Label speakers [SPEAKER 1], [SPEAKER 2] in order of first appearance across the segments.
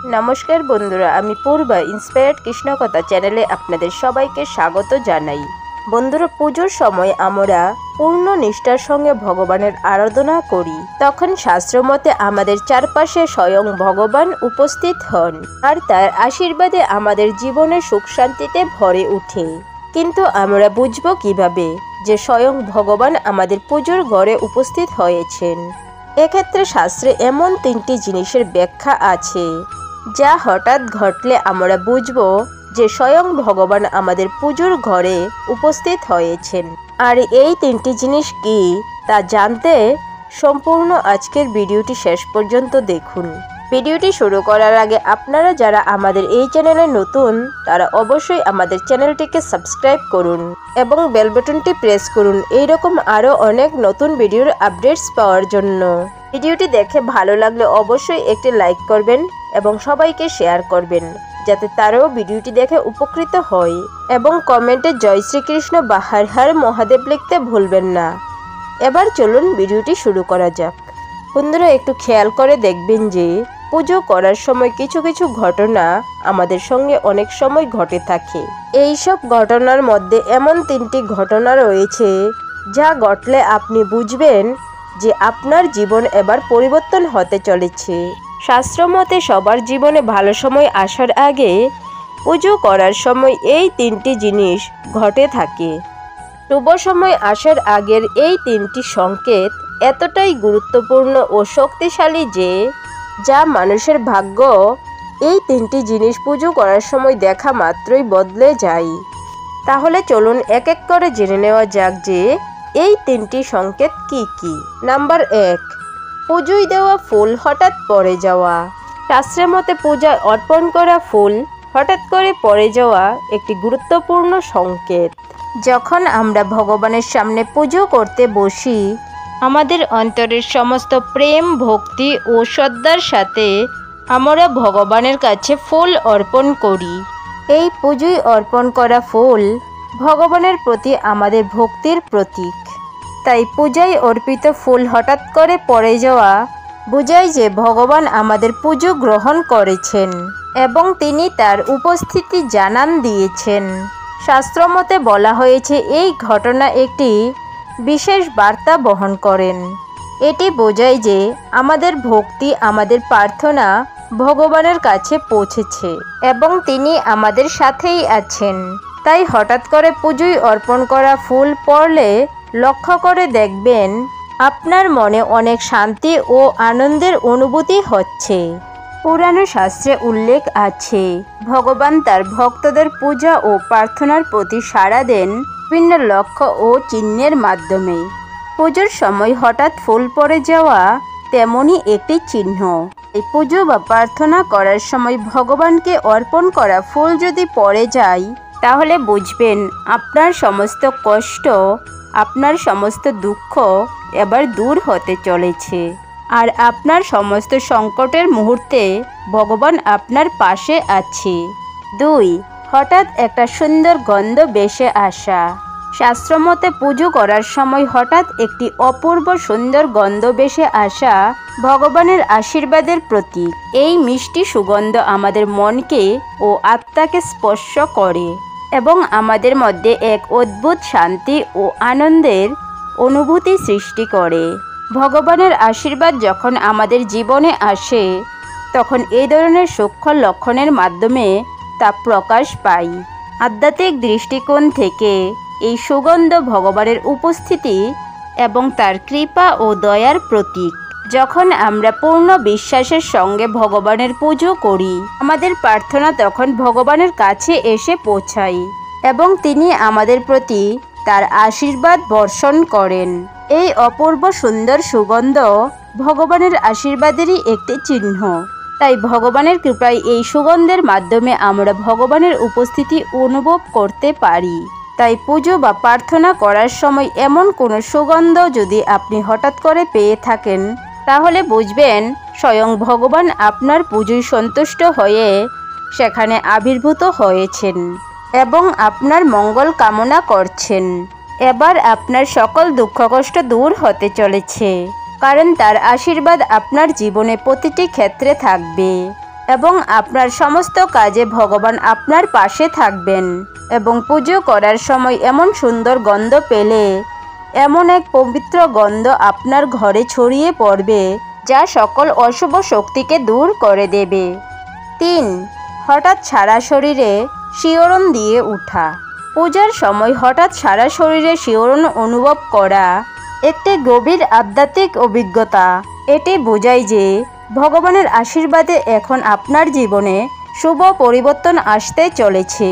[SPEAKER 1] নমস্কার বন্ধুরা, আমি পূর্বা ইন্সপায়ার্ড কৃষ্ণকথা চ্যানেলে আপনাদের সবাইকে স্বাগত জানাই। বন্ধুরা, পুজোর সময় আমরা পূর্ণ নিষ্ঠার সঙ্গে ভগবানের আরাধনা করি। তখন শাস্ত্রমতে আমাদের চারপাশে স্বয়ং ভগবান উপস্থিত হন আর তার আশীর্বাদে আমাদের জীবনে সুখ শান্তিতে ভরে ওঠে। কিন্তু আমরা বুঝবো কিভাবে যে স্বয়ং ভগবান আমাদের পুজোর ঘরে উপস্থিত হয়েছেন? এক্ষেত্রে শাস্ত্রে এমন তিনটি জিনিসের ব্যাখ্যা আছে যা হঠাৎ ঘটলে আমরা বুঝব যে স্বয়ং ভগবান আমাদের পুজোর ঘরে উপস্থিত হয়েছেন। আর এই তিনটি জিনিস কি তা জানতে সম্পূর্ণ আজকের ভিডিওটি শেষ পর্যন্ত দেখুন। ভিডিওটি শুরু করার আগে আপনারা যারা আমাদের এই চ্যানেলে নতুন তারা অবশ্যই আমাদের চ্যানেলটিকে সাবস্ক্রাইব করুন এবং বেল বাটনটি প্রেস করুন এইরকম আরও অনেক নতুন ভিডিওর আপডেটস পাওয়ার জন্য। ভিডিওটি দেখে ভালো লাগলে অবশ্যই একটি লাইক করবেন এবং সবাইকে শেয়ার করবেন যাতে তারাও ভিডিওটি দেখে উপকৃত হয়, এবং কমেন্টে জয় শ্রীকৃষ্ণ বা হর হর মহাদেব লিখতে ভুলবেন না। এবার চলুন ভিডিওটি শুরু করা যাক। বন্ধুরা, একটু খেয়াল করে দেখবেন যে পুজো করার সময় কিছু কিছু ঘটনা আমাদের সঙ্গে অনেক সময় ঘটে থাকে। এই সব ঘটনার মধ্যে এমন তিনটি ঘটনা রয়েছে যা ঘটলে আপনি বুঝবেন যে আপনার জীবন এবার পরিবর্তন হতে চলেছে। শাস্ত্রমতে সবার জীবনে ভালো সময় আসার আগে পুজো করার সময় এই তিনটি জিনিস ঘটে থাকে। শুভ সময় আসার আগের এই তিনটি সংকেত এতটাই গুরুত্বপূর্ণ ও শক্তিশালী যে যা মানুষের ভাগ্য এই তিনটি জিনিস পুজো করার সময় দেখা মাত্রই বদলে যায়। তাহলে চলুন এক এক করে জেনে নেওয়া যাক যে এই তিনটি সংকেত কি কি। নাম্বার 1, পুজোয় দেওয়া ফুল হঠাৎ পড়ে যাওয়া। শাস্ত্রের মতে পূজায় অর্পণ করা ফুল হঠাৎ করে পড়ে যাওয়া একটি গুরুত্বপূর্ণ সংকেত। যখন আমরা ভগবানের সামনে পুজো করতে বসি, আমাদের অন্তরের সমস্ত প্রেম, ভক্তি ও শ্রদ্ধার সাথে আমরা ভগবানের কাছে ফুল অর্পণ করি। এই পুজোয় অর্পণ করা ফুল ভগবানের প্রতি আমাদের ভক্তির প্রতীক। তাই পূজায় অর্পিত ফুল হঠাৎ করে পড়ে যাওয়া বোঝায় যে ভগবান আমাদের পুজো গ্রহণ করেছেন এবং তিনি তার উপস্থিতি জানান দিয়েছেন। শাস্ত্রমতে বলা হয়েছে এই ঘটনা একটি বিশেষ বার্তা বহন করেন। এটি বোঝায় যে আমাদের ভক্তি, আমাদের প্রার্থনা ভগবানের কাছে পৌঁছেছে এবং তিনি আমাদের সাথেই আছেন। তাই হঠাৎ করে পুজোয় অর্পণ করা ফুল পড়লে লক্ষ্য করে দেখবেন আপনার মনে অনেক শান্তি ও আনন্দের অনুভূতি হচ্ছে। পুরাণ শাস্ত্রে উল্লেখ আছে ভগবান তার ভক্তদের পূজা ও প্রার্থনার প্রতি সাড়া দেন বিভিন্ন লক্ষ্য ও চিহ্নের মাধ্যমে। পুজোর সময় হঠাৎ ফুল পড়ে যাওয়া তেমনই একটি চিহ্ন। এই পুজো বা প্রার্থনা করার সময় ভগবানকে অর্পণ করা ফুল যদি পড়ে যায় তাহলে বুঝবেন আপনার সমস্ত কষ্ট, আপনার সমস্ত দুঃখ এবার দূর হতে চলেছে আর আপনার সমস্ত সংকটের মুহূর্তে ভগবান আপনার পাশে আছে। 2, হঠাৎ একটা সুন্দর গন্ধ ভেসে আসা। শাস্ত্রমতে পুজো করার সময় হঠাৎ একটি অপূর্ব সুন্দর গন্ধ ভেসে আসা ভগবানের আশীর্বাদের প্রতীক। এই মিষ্টি সুগন্ধ আমাদের মনকে ও আত্মাকে স্পর্শ করে এবং আমাদের মধ্যে এক অদ্ভুত শান্তি ও আনন্দের অনুভূতি সৃষ্টি করে। ভগবানের আশীর্বাদ যখন আমাদের জীবনে আসে তখন এই ধরনের সূক্ষ্ম লক্ষণের মাধ্যমে তা প্রকাশ পায়। আধ্যাত্মিক দৃষ্টিকোণ থেকে এই সুগন্ধ ভগবানের উপস্থিতি এবং তার কৃপা ও দয়ার প্রতীক। যখন আমরা পূর্ণ বিশ্বাসের সঙ্গে ভগবানের পুজো করি, আমাদের প্রার্থনা তখন ভগবানের কাছে এসে পৌঁছায় এবং তিনি আমাদের প্রতি তার আশীর্বাদ বর্ষণ করেন। এই অপূর্ব সুন্দর সুগন্ধ ভগবানের আশীর্বাদেরই একটি চিহ্ন। তাই ভগবানের কৃপায় এই সুগন্ধের মাধ্যমে আমরা ভগবানের উপস্থিতি অনুভব করতে পারি। তাই পুজো বা প্রার্থনা করার সময় এমন কোনো সুগন্ধ যদি আপনি হঠাৎ করে পেয়ে থাকেন তাহলে বুঝবেন স্বয়ং ভগবান আপনার পুজোয় সন্তুষ্ট হয়ে সেখানে আবির্ভূত হয়েছেন এবং আপনার মঙ্গল কামনা করছেন। এবার আপনার সকল দুঃখ কষ্ট দূর হতে চলেছে, কারণ তার আশীর্বাদ আপনার জীবনে প্রতিটি ক্ষেত্রে থাকবে। এবং আপনার সমস্ত কাজে ভগবান আপনার পাশে থাকবেন। এবং পুজো করার সময় এমন সুন্দর গন্ধ পেলে এমন এক পবিত্র গন্ধ আপনার ঘরে ছড়িয়ে পড়বে যা সকল অশুভ শক্তিকে দূর করে দেবে। 3. হঠাৎ সারা শরীরে শিহরণ দিয়ে ওঠা। পূজার সময় হঠাৎ সারা শরীরে শিহরণ অনুভব করা একটি গভীর আধ্যাত্মিক অভিজ্ঞতা। এটি বোঝায় যে ভগবানের আশীর্বাদে এখন আপনার জীবনে শুভ পরিবর্তন আসতে চলেছে।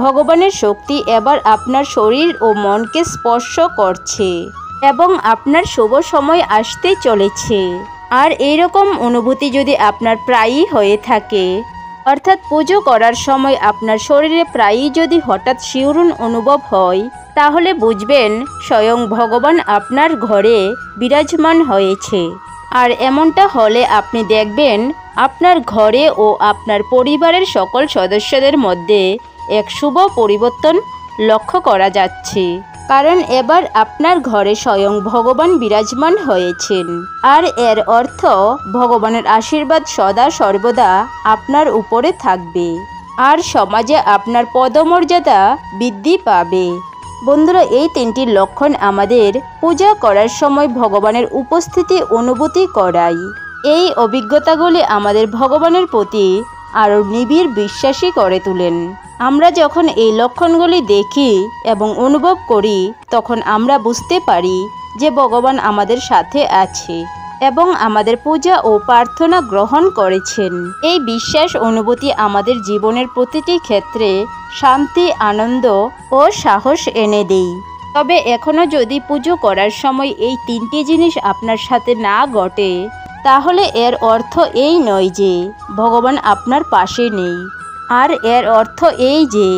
[SPEAKER 1] ভগবানের শক্তি এবার আপনার শরীর ও মনকে স্পর্শ করছে এবং আপনার শুভ সময় আসতে চলেছে। আর এইরকম অনুভূতি যদি আপনার প্রায়ই হয়ে থাকে, অর্থাৎ পুজো করার সময় আপনার শরীরে প্রায়ই যদি হঠাৎ শিহরণ অনুভব হয়, তাহলে বুঝবেন স্বয়ং ভগবান আপনার ঘরে বিরাজমান হয়েছে। আর এমনটা হলে আপনি দেখবেন আপনার ঘরে ও আপনার পরিবারের সকল সদস্যদের মধ্যে এক শুভ পরিবর্তন লক্ষ্য করা যাচ্ছে, কারণ এবার আপনার ঘরে স্বয়ং ভগবান বিরাজমান হয়েছেন। আর এর অর্থ ভগবানের আশীর্বাদ সদা সর্বদা আপনার উপরে থাকবে আর সমাজে আপনার পদমর্যাদা বৃদ্ধি পাবে। বন্ধুরা, এই 3টি লক্ষণ আমাদের পূজা করার সময় ভগবানের উপস্থিতি অনুভূতি করায়। এই অভিজ্ঞতাগুলি আমাদের ভগবানের প্রতি আরও নিবিড় বিশ্বাসী করে তোলেন। আমরা যখন এই লক্ষণগুলি দেখি এবং অনুভব করি, তখন আমরা বুঝতে পারি যে ভগবান আমাদের সাথে আছে এবং আমাদের পূজা ও প্রার্থনা গ্রহণ করেছেন। এই বিশ্বাস অনুভূতি আমাদের জীবনের প্রতিটি ক্ষেত্রে শান্তি, আনন্দ ও সাহস এনে দেয়। তবে এখনও যদি পুজো করার সময় এই 3টি জিনিস আপনার সাথে না ঘটে, তাহলে এর অর্থ এই নয় যে ভগবান আপনার পাশে নেই, আর এর অর্থ এই যে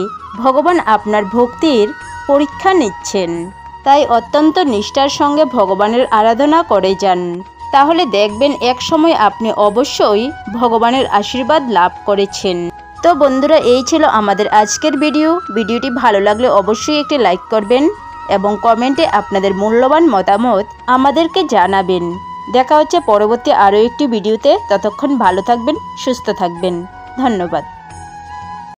[SPEAKER 1] ভগবান আপনার ভক্তির পরীক্ষা নিচ্ছেন। তাই অত্যন্ত নিষ্ঠার সঙ্গে ভগবানের আরাধনা করে যান, তাহলে দেখবেন এক সময় আপনি অবশ্যই ভগবানের আশীর্বাদ লাভ করেছেন। তো বন্ধুরা, এই ছিল আমাদের আজকের ভিডিওটি ভালো লাগলে অবশ্যই একটি লাইক করবেন এবং কমেন্টে আপনাদের মূল্যবান মতামত আমাদেরকে জানাবেন। দেখা হচ্ছে পরবর্তী আরও একটি ভিডিওতে। ততক্ষণ ভালো থাকবেন, সুস্থ থাকবেন। ধন্যবাদ।